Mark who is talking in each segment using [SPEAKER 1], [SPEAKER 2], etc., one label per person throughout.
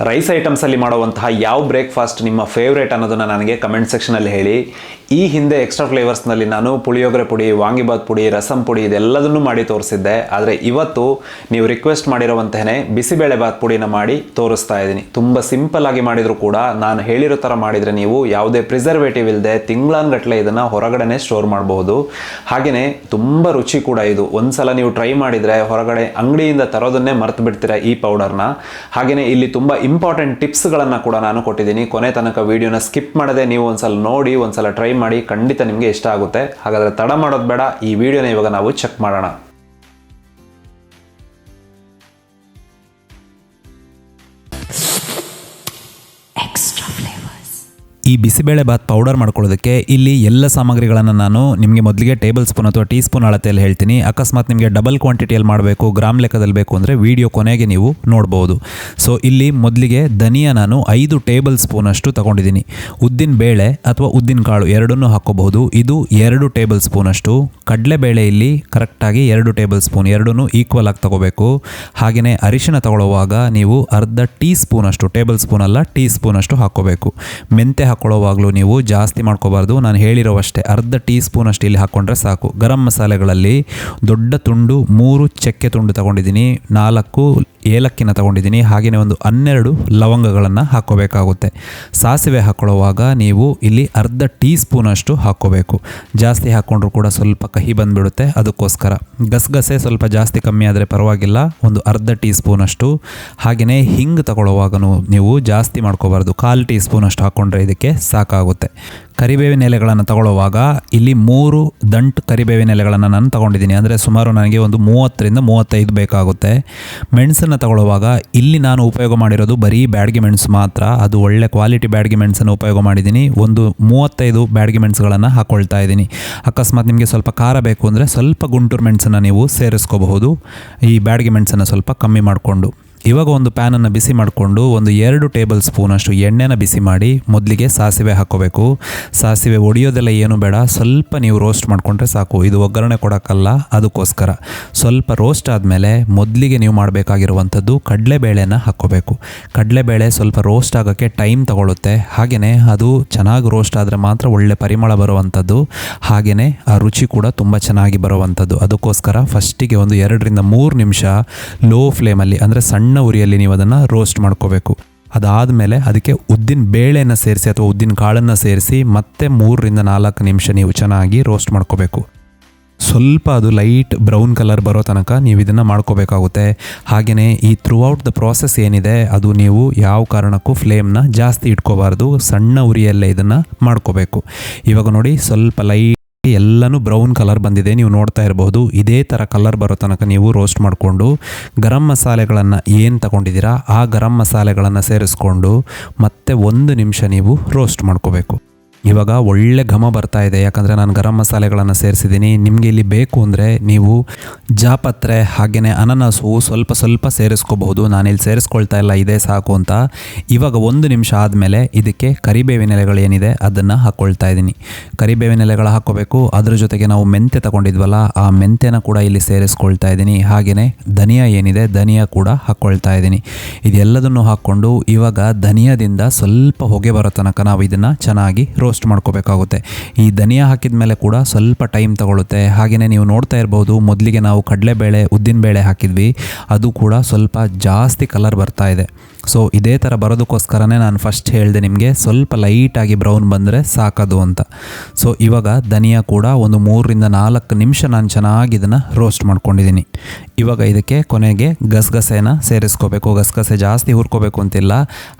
[SPEAKER 1] Rice ಐಟಮ್ಸಲ್ಲಿ ಮಾಡುವಂತಹ ಯಾವ breakfast ನಿಮ್ಮ ಫೇವ್ರೇಟ್ ಅನ್ನೋದನ್ನು ನನಗೆ ಕಮೆಂಟ್ ಸೆಕ್ಷನಲ್ಲಿ ಹೇಳಿ. ಈ ಹಿಂದೆ ಎಕ್ಸ್ಟ್ರಾ ಫ್ಲೇವರ್ಸ್ನಲ್ಲಿ ನಾನು ಪುಳಿಯೋಗರೆ ಪುಡಿ, ವಾಂಗಿಬಾತ್ ಪುಡಿ, ರಸಂ ಪುಡಿ ಇದೆಲ್ಲದನ್ನು ಮಾಡಿ ತೋರಿಸಿದ್ದೆ. ಆದರೆ ಇವತ್ತು ನೀವು ರಿಕ್ವೆಸ್ಟ್ ಮಾಡಿರುವಂತಹೇ ಬಿಸಿಬೇಳೆಬಾತ್ ಪುಡಿನ ಮಾಡಿ ತೋರಿಸ್ತಾ ಇದ್ದೀನಿ. ತುಂಬ ಸಿಂಪಲ್ ಆಗಿ ಮಾಡಿದರೂ ಕೂಡ ನಾನು ಹೇಳಿರೋ ಥರ ಮಾಡಿದರೆ ನೀವು ಯಾವುದೇ ಪ್ರಿಸರ್ವೇಟಿವ್ ಇಲ್ಲದೆ ತಿಂಗಳಾನ್ಗಟ್ಟಲೆ ಇದನ್ನು ಹೊರಗಡೆನೇ ಸ್ಟೋರ್ ಮಾಡಬಹುದು. ಹಾಗೆಯೇ ತುಂಬ ರುಚಿ ಕೂಡ ಇದು. ಒಂದ್ಸಲ ನೀವು ಟ್ರೈ ಮಾಡಿದರೆ ಹೊರಗಡೆ ಅಂಗಡಿಯಿಂದ ತರೋದನ್ನೇ ಮರೆತು ಬಿಡ್ತೀರಾ ಈ ಪೌಡರ್ನ. ಹಾಗೆಯೇ ಇಲ್ಲಿ ತುಂಬ ಇಂಪಾರ್ಟೆಂಟ್ ಟಿಪ್ಸ್ಗಳನ್ನು ಕೂಡ ನಾನು ಕೊಟ್ಟಿದ್ದೀನಿ. ಕೊನೆ ತನಕ ವಿಡಿಯೋನ ಸ್ಕಿಪ್ ಮಾಡದೆ ನೀವು ಒಂದ್ಸಲ ನೋಡಿ, ಒಂದ್ಸಲ ಟ್ರೈ ಮಾಡಿ, ಖಂಡಿತ ನಿಮಗೆ ಇಷ್ಟ ಆಗುತ್ತೆ. ಹಾಗಾದರೆ ತಡ ಮಾಡೋದು ಬೇಡ, ಈ ವಿಡಿಯೋನ ಇವಾಗ ನಾವು ಚೆಕ್ ಮಾಡೋಣ.
[SPEAKER 2] ಈ ಬಿಸಿಬೇಳೆಬಾತ್ ಪೌಡರ್ ಮಾಡ್ಕೊಳ್ಳೋದಕ್ಕೆ ಇಲ್ಲಿ ಎಲ್ಲ ಸಾಮಗ್ರಿಗಳನ್ನು ನಾನು ನಿಮಗೆ ಮೊದಲಿಗೆ ಟೇಬಲ್ ಸ್ಪೂನ್ ಅಥವಾ ಟೀ ಸ್ಪೂನ್ ಅಳತೆಯಲ್ಲಿ ಹೇಳ್ತೀನಿ. ಅಕಸ್ಮಾತ್ ನಿಮಗೆ ಡಬಲ್ ಕ್ವಾಂಟಿಟಿಯಲ್ಲಿ ಮಾಡಬೇಕು, ಗ್ರಾಮ್ ಲೆಕ್ಕದಲ್ಲಿ ಬೇಕು ಅಂದರೆ ವಿಡಿಯೋ ಕೊನೆಗೆ ನೀವು ನೋಡ್ಬೋದು. ಸೊ ಇಲ್ಲಿ ಮೊದಲಿಗೆ ಧನಿಯಾ ನಾನು 5 ಟೇಬಲ್ ಸ್ಪೂನ್ ಅಷ್ಟು ತಗೊಂಡಿದ್ದೀನಿ. ಉದ್ದಿನ ಬೇಳೆ ಅಥವಾ ಉದ್ದಿನ ಕಾಳು ಎರಡನ್ನೂ ಹಾಕ್ಕೋಬಹುದು. ಇದು 2 ಟೇಬಲ್ ಸ್ಪೂನ್ ಅಷ್ಟು. ಕಡಲೆಬೇಳೆ ಇಲ್ಲಿ ಕರೆಕ್ಟಾಗಿ 2 ಟೇಬಲ್ ಸ್ಪೂನ್, ಎರಡನ್ನೂ ಈಕ್ವಲ್ ಆಗಿ ತಗೋಬೇಕು. ಹಾಗೆಯೇ ಅರಿಶಿನ ತಗೊಳ್ಳುವಾಗ ನೀವು ಅರ್ಧ ಟೀ ಸ್ಪೂನ್ ಅಷ್ಟು, ಟೇಬಲ್ ಸ್ಪೂನ್ ಅಲ್ಲ ಟೀ ಸ್ಪೂನ್ ಅಷ್ಟು ಹಾಕ್ಕೋಬೇಕು. ಮೆಂತೆ ಹಾಕೊಳ್ಳೋವಾಗಲೂ ನೀವು ಜಾಸ್ತಿ ಮಾಡ್ಕೋಬಾರ್ದು, ನಾನು ಹೇಳಿರೋವಷ್ಟೇ ಅರ್ಧ ಟೀ ಸ್ಪೂನ್ ಅಷ್ಟು ಇಲ್ಲಿ ಹಾಕ್ಕೊಂಡ್ರೆ ಸಾಕು. ಗರಂ ಮಸಾಲೆಗಳಲ್ಲಿ ದೊಡ್ಡ ತುಂಡು 3 ಚಕ್ಕೆ ತುಂಡು ತಗೊಂಡಿದ್ದೀನಿ, 4 ಏಲಕ್ಕಿನ ತಗೊಂಡಿದ್ದೀನಿ, ಹಾಗೆಯೇ ಒಂದು 12 ಲವಂಗಗಳನ್ನು ಹಾಕ್ಕೋಬೇಕಾಗುತ್ತೆ. ಸಾಸಿವೆ ಹಾಕ್ಕೊಳ್ಳೋವಾಗ ನೀವು ಇಲ್ಲಿ ಅರ್ಧ ಟೀ ಸ್ಪೂನ್ ಅಷ್ಟು ಹಾಕ್ಕೋಬೇಕು. ಜಾಸ್ತಿ ಹಾಕ್ಕೊಂಡ್ರೂ ಕೂಡ ಸ್ವಲ್ಪ ಕಹಿ ಬಂದುಬಿಡುತ್ತೆ, ಅದಕ್ಕೋಸ್ಕರ. ಗಸಗಸೆ ಸ್ವಲ್ಪ ಜಾಸ್ತಿ ಕಮ್ಮಿ ಆದರೆ ಪರವಾಗಿಲ್ಲ, ಒಂದು ಅರ್ಧ ಟೀ ಸ್ಪೂನ್ ಅಷ್ಟು. ಹಾಗೆಯೇ ಹಿಂಗೆ ತಗೊಳ್ಳುವಾಗನೂ ನೀವು ಜಾಸ್ತಿ ಮಾಡ್ಕೋಬಾರ್ದು, 1/4 ಟೀ ಸ್ಪೂನ್ ಅಷ್ಟು ಹಾಕ್ಕೊಂಡ್ರೆ ಇದಕ್ಕೆ ಸಾಕಾಗುತ್ತೆ. ಕರಿಬೇವಿನ ಎಲೆಗಳನ್ನು ತಗೊಳ್ಳುವಾಗ ಇಲ್ಲಿ 3 ದಂಟು ಕರಿಬೇವಿನ ಎಲೆಗಳನ್ನು ನಾನು ತಗೊಂಡಿದ್ದೀನಿ. ಅಂದರೆ ಸುಮಾರು ನನಗೆ ಒಂದು 30ರಿಂದ 35 ಬೇಕಾಗುತ್ತೆ. ಮೆಣಸನ್ನು ತಗೊಳ್ಳುವಾಗ ಇಲ್ಲಿ ನಾನು ಉಪಯೋಗ ಮಾಡಿರೋದು ಬರೀ ಬ್ಯಾಡಗಿ ಮೆಣಸು ಮಾತ್ರ. ಅದು ಒಳ್ಳೆ ಕ್ವಾಲಿಟಿ ಬ್ಯಾಡಗಿ ಮೆಣಸನ್ನು ಉಪಯೋಗ ಮಾಡಿದ್ದೀನಿ. ಒಂದು 35 ಬ್ಯಾಡಗಿ ಮೆಣಸುಗಳನ್ನು ಹಾಕ್ಕೊಳ್ತಾ ಇದ್ದೀನಿ. ಅಕಸ್ಮಾತ್ ನಿಮಗೆ ಸ್ವಲ್ಪ ಖಾರ ಬೇಕು ಅಂದರೆ ಸ್ವಲ್ಪ ಗುಂಟೂರು ಮೆಣಸನ್ನು ನೀವು ಸೇರಿಸ್ಕೋಬಹುದು, ಈ ಬ್ಯಾಡಗಿ ಮೆಣಸನ್ನು ಸ್ವಲ್ಪ ಕಮ್ಮಿ ಮಾಡಿಕೊಂಡು. ಇವಾಗ ಒಂದು ಪ್ಯಾನನ್ನು ಬಿಸಿ ಮಾಡಿಕೊಂಡು ಒಂದು 2 ಟೇಬಲ್ ಸ್ಪೂನ್ ಅಷ್ಟು ಎಣ್ಣೆನ ಬಿಸಿ ಮಾಡಿ ಮೊದಲಿಗೆ ಸಾಸಿವೆ ಹಾಕ್ಕೋಬೇಕು. ಸಾಸಿವೆ ಒಡೆಯೋದೆಲ್ಲ ಏನು ಬೇಡ, ಸ್ವಲ್ಪ ನೀವು ರೋಸ್ಟ್ ಮಾಡಿಕೊಂಡ್ರೆ ಸಾಕು, ಇದು ಒಗ್ಗರಣೆ ಕೊಡೋಕ್ಕಲ್ಲ, ಅದಕ್ಕೋಸ್ಕರ. ಸ್ವಲ್ಪ ರೋಸ್ಟ್ ಆದಮೇಲೆ ಮೊದಲಿಗೆ ನೀವು ಮಾಡಬೇಕಾಗಿರುವಂಥದ್ದು ಕಡಲೆಬೇಳೆನ ಹಾಕ್ಕೋಬೇಕು. ಕಡಲೆಬೇಳೆ ಸ್ವಲ್ಪ ರೋಸ್ಟ್ ಆಗೋಕ್ಕೆ ಟೈಮ್ ತಗೊಳ್ಳುತ್ತೆ. ಹಾಗೆಯೇ ಅದು ಚೆನ್ನಾಗಿ ರೋಸ್ಟ್ ಆದರೆ ಮಾತ್ರ ಒಳ್ಳೆ ಪರಿಮಳ ಬರುವಂಥದ್ದು, ಹಾಗೆಯೇ ಆ ರುಚಿ ಕೂಡ ತುಂಬ ಚೆನ್ನಾಗಿ ಬರುವಂಥದ್ದು. ಅದಕ್ಕೋಸ್ಕರ ಫಸ್ಟಿಗೆ ಒಂದು 2ರಿಂದ 3 ನಿಮಿಷ ಲೋ ಫ್ಲೇಮಲ್ಲಿ, ಅಂದರೆ ಸಣ್ಣ ಉರಿಯಲ್ಲಿ ನೀವು ಅದನ್ನು ರೋಸ್ಟ್ ಮಾಡ್ಕೋಬೇಕು. ಅದಾದಮೇಲೆ ಅದಕ್ಕೆ ಉದ್ದಿನ ಬೇಳೆನ ಸೇರಿಸಿ ಅಥವಾ ಉದ್ದಿನ ಕಾಳನ್ನು ಸೇರಿಸಿ ಮತ್ತೆ 3ರಿಂದ 4 ನಿಮಿಷ ನೀವು ಚೆನ್ನಾಗಿ ರೋಸ್ಟ್ ಮಾಡ್ಕೋಬೇಕು. ಸ್ವಲ್ಪ ಅದು ಲೈಟ್ ಬ್ರೌನ್ ಕಲರ್ ಬರೋ ತನಕ ನೀವು ಇದನ್ನು ಮಾಡ್ಕೋಬೇಕಾಗುತ್ತೆ. ಹಾಗೆಯೇ ಈ ಥ್ರೂ ಔಟ್ ದ ಪ್ರಾಸೆಸ್ ಏನಿದೆ ಅದು ನೀವು ಯಾವ ಕಾರಣಕ್ಕೂ ಫ್ಲೇಮ್ನ ಜಾಸ್ತಿ ಇಟ್ಕೋಬಾರ್ದು, ಸಣ್ಣ ಉರಿಯಲ್ಲೇ ಇದನ್ನು ಮಾಡ್ಕೋಬೇಕು. ಇವಾಗ ನೋಡಿ ಸ್ವಲ್ಪ ಲೈಟ್ ಎಲ್ಲನೂ ಬ್ರೌನ್ ಕಲರ್ ಬಂದಿದೆ, ನೀವು ನೋಡ್ತಾ ಇರಬಹುದು. ಇದೇ ಥರ ಕಲರ್ ಬರೋ ತನಕ ನೀವು ರೋಸ್ಟ್ ಮಾಡಿಕೊಂಡು ಗರಂ ಮಸಾಲೆಗಳನ್ನು ಏನು ತಗೊಂಡಿದ್ದೀರಾ ಆ ಗರಂ ಮಸಾಲೆಗಳನ್ನು ಸೇರಿಸ್ಕೊಂಡು ಮತ್ತೆ 1 ನಿಮಿಷ ನೀವು ರೋಸ್ಟ್ ಮಾಡ್ಕೋಬೇಕು. ಇವಾಗ ಒಳ್ಳೆ ಘಮ ಬರ್ತಾ ಇದೆ, ಯಾಕಂದರೆ ನಾನು ಗರಂ ಮಸಾಲೆಗಳನ್ನು ಸೇರಿಸಿದ್ದೀನಿ. ನಿಮಗೆ ಇಲ್ಲಿ ಬೇಕು ಅಂದರೆ ನೀವು ಜಾಪತ್ರೆ ಹಾಗೆಯೇ ಅನನಾಸು ಸ್ವಲ್ಪ ಸೇರಿಸ್ಕೋಬಹುದು, ನಾನಿಲ್ಲಿ ಸೇರಿಸ್ಕೊಳ್ತಾ ಇಲ್ಲ, ಇದೇ ಸಾಕು ಅಂತ. ಇವಾಗ 1 ನಿಮಿಷ ಆದಮೇಲೆ ಇದಕ್ಕೆ ಕರಿಬೇವಿನ ಎಲೆಗಳು ಏನಿದೆ ಅದನ್ನು ಹಾಕ್ಕೊಳ್ತಾ ಇದ್ದೀನಿ. ಕರಿಬೇವಿನ ಎಲೆಗಳು ಹಾಕ್ಕೋಬೇಕು. ಅದ್ರ ಜೊತೆಗೆ ನಾವು ಮೆಂತೆ ತಗೊಂಡಿದ್ವಲ್ಲ ಆ ಮೆಂತೆನ ಕೂಡ ಇಲ್ಲಿ ಸೇರಿಸ್ಕೊಳ್ತಾ ಇದ್ದೀನಿ. ಹಾಗೆಯೇ ಧನಿಯಾ ಏನಿದೆ ಧನಿಯಾ ಕೂಡ ಹಾಕ್ಕೊಳ್ತಾ ಇದ್ದೀನಿ. ಇದೆಲ್ಲದನ್ನು ಹಾಕ್ಕೊಂಡು ಇವಾಗ ಧನಿಯಾದಿಂದ ಸ್ವಲ್ಪ ಹೊಗೆ ಬರೋ ತನಕ ನಾವು ಇದನ್ನು ಚೆನ್ನಾಗಿ ರೋಸ್ಟ್ ಮಾಡ್ಕೋಬೇಕಾಗುತ್ತೆ. ಈ ಧನಿಯಾ ಹಾಕಿದ ಮೇಲೆ ಕೂಡ ಸ್ವಲ್ಪ ಟೈಮ್ ತಗೊಳ್ಳುತ್ತೆ. ಹಾಗೆಯೇ ನೀವು ನೋಡ್ತಾ ಇರ್ಬೋದು, ಮೊದಲಿಗೆ ನಾವು ಕಡಲೆಬೇಳೆ ಉದ್ದಿನ ಬೇಳೆ ಹಾಕಿದ್ವಿ, ಅದು ಕೂಡ ಸ್ವಲ್ಪ ಜಾಸ್ತಿ ಕಲರ್ ಬರ್ತಾ ಇದೆ. ಸೊ ಇದೇ ಥರ ಬರೋದಕ್ಕೋಸ್ಕರನೇ ನಾನು ಫಸ್ಟ್ ಹೇಳಿದೆ ನಿಮಗೆ, ಸ್ವಲ್ಪ ಲೈಟಾಗಿ ಬ್ರೌನ್ ಬಂದರೆ ಸಾಕದು ಅಂತ. ಸೊ ಇವಾಗ ಧನಿಯಾ ಕೂಡ ಒಂದು 3ರಿಂದ 4 ನಿಮಿಷ ನಾನು ಚೆನ್ನಾಗಿ ಇದನ್ನು ರೋಸ್ಟ್ ಮಾಡ್ಕೊಂಡಿದ್ದೀನಿ. ಇವಾಗ ಇದಕ್ಕೆ ಕೊನೆಗೆ ಗಸಗಸೆನ ಸೇರಿಸ್ಕೋಬೇಕು. ಗಸಗಸೆ ಜಾಸ್ತಿ ಹುರ್ಕೋಬೇಕು ಅಂತಿಲ್ಲ.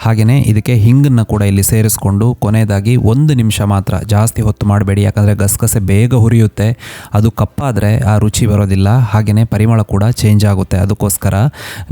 [SPEAKER 2] ಹಾಗೆಯೇ ಇದಕ್ಕೆ ಹಿಂಗನ್ನು ಕೂಡ ಇಲ್ಲಿ ಸೇರಿಸ್ಕೊಂಡು ಕೊನೆಯದಾಗಿ 1 ನಿಮಿಷ ಮಾತ್ರ, ಜಾಸ್ತಿ ಹೊತ್ತು ಮಾಡಬೇಡಿ, ಯಾಕಂದರೆ ಗಸಗಸೆ ಬೇಗ ಹುರಿಯುತ್ತೆ, ಅದು ಕಪ್ಪಾದರೆ ಆ ರುಚಿ ಬರೋದಿಲ್ಲ, ಹಾಗೆಯೇ ಪರಿಮಳ ಕೂಡ ಚೇಂಜ್ ಆಗುತ್ತೆ. ಅದಕ್ಕೋಸ್ಕರ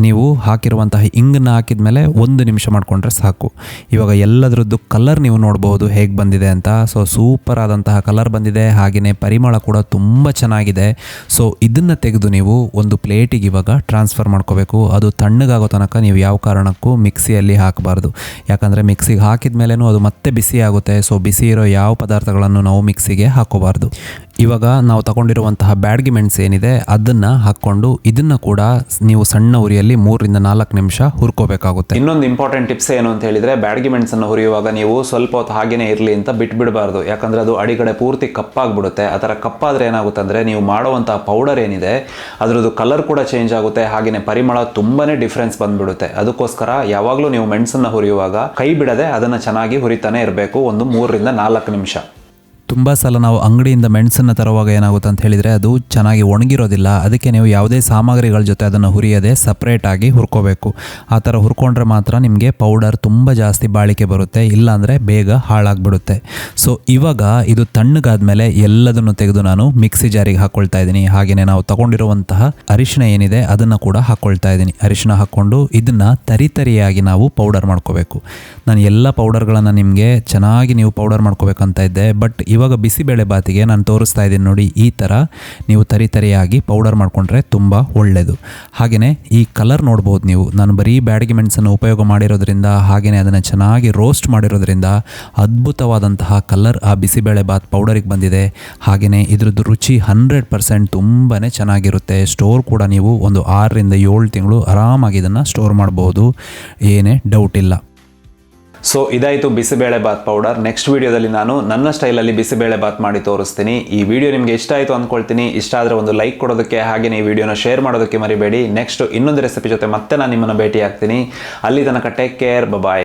[SPEAKER 2] ನೀವು ಹಾಕಿರುವಂತಹ ಹಿಂಗನ್ನು ಹಾಕಿದ ಮೇಲೆ 1 ನಿಮಿಷ ಮಾಡಿಕೊಂಡ್ರೆ ಸಾಕು. ಇವಾಗ ಎಲ್ಲದರದ್ದು ಕಲರ್ ನೀವು ನೋಡ್ಬೋದು ಹೇಗೆ ಬಂದಿದೆ ಅಂತ. ಸೊ ಸೂಪರ್ ಆದಂತಹ ಕಲರ್ ಬಂದಿದೆ, ಹಾಗೆಯೇ ಪರಿಮಳ ಕೂಡ ತುಂಬ ಚೆನ್ನಾಗಿದೆ. ಸೊ ಇದನ್ನು ತೆಗೆದು ನೀವು ಒಂದು ಪ್ಲೇಟಿಗೆ ಇವಾಗ ಟ್ರಾನ್ಸ್ಫರ್ ಮಾಡ್ಕೋಬೇಕು. ಅದು ತಣ್ಣಗಾಗೋ ತನಕ ನೀವು ಯಾವ ಕಾರಣಕ್ಕೂ ಮಿಕ್ಸಿಯಲ್ಲಿ ಹಾಕಬಾರ್ದು, ಯಾಕಂದರೆ ಮಿಕ್ಸಿಗೆ ಹಾಕಿದ ಮೇಲೂ ಅದು ಮತ್ತೆ ಬಿಸಿ ಆಗುತ್ತೆ. ಸೊ ಬಿಸಿ ಇರೋ ಯಾವ ಪದಾರ್ಥಗಳನ್ನು ನಾವು ಮಿಕ್ಸಿಗೆ ಹಾಕೋಬಾರ್ದು. ಇವಾಗ ನಾವು ತಗೊಂಡಿರುವಂತಹ ಬ್ಯಾಡಗಿ ಮೆಣಸು ಏನಿದೆ ಅದನ್ನು ಹಾಕ್ಕೊಂಡು ಇದನ್ನು ಕೂಡ ನೀವು ಸಣ್ಣ ಉರಿಯಲ್ಲಿ 3 ರಿಂದ 4 ನಿಮಿಷ ಹುರ್ಕೋಬೇಕಾಗುತ್ತೆ.
[SPEAKER 1] ಇನ್ನೊಂದು ಇಂಪಾರ್ಟೆಂಟ್ ಟಿಪ್ಸ್ ಏನು ಅಂತ ಹೇಳಿದ್ರೆ, ಬ್ಯಾಡಗಿ ಮೆಣಸನ್ನು ಹುರಿಯುವಾಗ ನೀವು ಸ್ವಲ್ಪ ಹೊತ್ತು ಹಾಗೇನೆ ಇರಲಿ ಅಂತ ಬಿಟ್ಬಿಡಬಾರ್ದು. ಯಾಕಂದ್ರೆ ಅದು ಅಡಿಗಡೆ ಪೂರ್ತಿ ಕಪ್ಪಾಗ್ಬಿಡುತ್ತೆ. ಆ ಥರ ಕಪ್ಪಾದರೆ ಏನಾಗುತ್ತೆ ಅಂದರೆ ನೀವು ಮಾಡುವಂತಹ ಪೌಡರ್ ಏನಿದೆ ಅದರದ್ದು ಕಲರ್ ಕೂಡ ಚೇಂಜ್ ಆಗುತ್ತೆ, ಹಾಗೆಯೇ ಪರಿಮಳ ತುಂಬಾನೇ ಡಿಫ್ರೆನ್ಸ್ ಬಂದ್ಬಿಡುತ್ತೆ. ಅದಕ್ಕೋಸ್ಕರ ಯಾವಾಗಲೂ ನೀವು ಮೆಣಸನ್ನು ಹುರಿಯುವಾಗ ಕೈ ಬಿಡದೆ ಅದನ್ನು ಚೆನ್ನಾಗಿ ಹುರಿತಾನೆ ಇರಬೇಕು, ಒಂದು 3 ರಿಂದ 4 ನಿಮಿಷ.
[SPEAKER 2] ತುಂಬ ಸಲ ನಾವು ಅಂಗಡಿಯಿಂದ ಮೆಣಸನ್ನು ತರುವಾಗ ಏನಾಗುತ್ತೆ ಅಂತ ಹೇಳಿದರೆ ಅದು ಚೆನ್ನಾಗಿ ಒಣಗಿರೋದಿಲ್ಲ. ಅದಕ್ಕೆ ನೀವು ಯಾವುದೇ ಸಾಮಗ್ರಿಗಳ ಜೊತೆ ಅದನ್ನು ಹುರಿಯದೆ ಸಪ್ರೇಟಾಗಿ ಹುರ್ಕೋಬೇಕು. ಆ ಥರ ಹುರ್ಕೊಂಡ್ರೆ ಮಾತ್ರ ನಿಮಗೆ ಪೌಡರ್ ತುಂಬ ಜಾಸ್ತಿ ಬಾಳಿಕೆ ಬರುತ್ತೆ, ಇಲ್ಲಾಂದರೆ ಬೇಗ ಹಾಳಾಗ್ಬಿಡುತ್ತೆ. ಸೊ ಇವಾಗ ಇದು ತಣ್ಣಗಾದ್ಮೇಲೆ ಎಲ್ಲದನ್ನು ತೆಗೆದು ನಾನು ಮಿಕ್ಸಿ ಜಾರಿಗೆ ಹಾಕ್ಕೊಳ್ತಾ ಇದ್ದೀನಿ. ಹಾಗೆಯೇ ನಾವು ತಗೊಂಡಿರುವಂತಹ ಅರಿಶಿಣ ಏನಿದೆ ಅದನ್ನು ಕೂಡ ಹಾಕ್ಕೊಳ್ತಾ ಇದ್ದೀನಿ. ಅರಿಶಿಣ ಹಾಕ್ಕೊಂಡು ಇದನ್ನು ತರಿಯಾಗಿ ನಾವು ಪೌಡರ್ ಮಾಡ್ಕೋಬೇಕು. ನಾನು ಎಲ್ಲ ಪೌಡರ್ಗಳನ್ನು ನಿಮಗೆ ಚೆನ್ನಾಗಿ ನೀವು ಪೌಡರ್ ಮಾಡ್ಕೋಬೇಕಂತ ಇದ್ದೆ, ಬಟ್ ಇವಾಗ ಬಿಸಿಬೇಳೆ ಬಾತಿಗೆ ನಾನು ತೋರಿಸ್ತಾ ಇದ್ದೀನಿ ನೋಡಿ, ಈ ಥರ ನೀವು ತರಿಯಾಗಿ ಪೌಡರ್ ಮಾಡಿಕೊಂಡ್ರೆ ತುಂಬ ಒಳ್ಳೆಯದು. ಹಾಗೆಯೇ ಈ ಕಲರ್ ನೋಡ್ಬೋದು ನೀವು, ನಾನು ಬರೀ ಬ್ಯಾಡಗಿ ಮೆಣಸನ್ನು ಉಪಯೋಗ ಮಾಡಿರೋದ್ರಿಂದ ಹಾಗೆಯೇ ಅದನ್ನು ಚೆನ್ನಾಗಿ ರೋಸ್ಟ್ ಮಾಡಿರೋದ್ರಿಂದ ಅದ್ಭುತವಾದಂತಹ ಕಲರ್ ಆ ಬಿಸಿಬೇಳೆ ಬಾತ್ ಪೌಡರಿಗೆ ಬಂದಿದೆ. ಹಾಗೆಯೇ ಇದ್ರದ್ದು ರುಚಿ 100% ತುಂಬಾ ಚೆನ್ನಾಗಿರುತ್ತೆ. ಸ್ಟೋರ್ ಕೂಡ ನೀವು ಒಂದು 6 ರಿಂದ 7 ತಿಂಗಳು ಆರಾಮಾಗಿ ಇದನ್ನು ಸ್ಟೋರ್ ಮಾಡ್ಬೋದು, ಏನೇ ಡೌಟ್ ಇಲ್ಲ.
[SPEAKER 1] ಸೊ ಇದಾಯಿತು ಬಿಸಿಬೇಳೆ ಬಾತ್ ಪೌಡರ್. ನೆಕ್ಸ್ಟ್ ವಿಡಿಯೋದಲ್ಲಿ ನಾನು ನನ್ನ ಸ್ಟೈಲಲ್ಲಿ ಬಿಸಿಬೇಳೆ ಬಾತ್ ಮಾಡಿ ತೋರಿಸ್ತೀನಿ. ಈ ವಿಡಿಯೋ ನಿಮಗೆ ಇಷ್ಟ ಆಯಿತು ಅಂದ್ಕೊಳ್ತೀನಿ. ಇಷ್ಟ ಆದರೆ ಒಂದು ಲೈಕ್ ಕೊಡೋದಕ್ಕೆ ಹಾಗೆಯೇ ಈ ವಿಡಿಯೋನ ಶೇರ್ ಮಾಡೋದಕ್ಕೆ ಮರಿಬೇಡಿ. ನೆಕ್ಸ್ಟ್ ಇನ್ನೊಂದು ರೆಸಿಪಿ ಜೊತೆ ಮತ್ತೆ ನಾನು ನಿಮ್ಮನ್ನು ಭೇಟಿ ಆಗ್ತೀನಿ. ಅಲ್ಲಿ ತನಕ ಟೇಕ್ ಕೇರ್, ಬಾಯ್.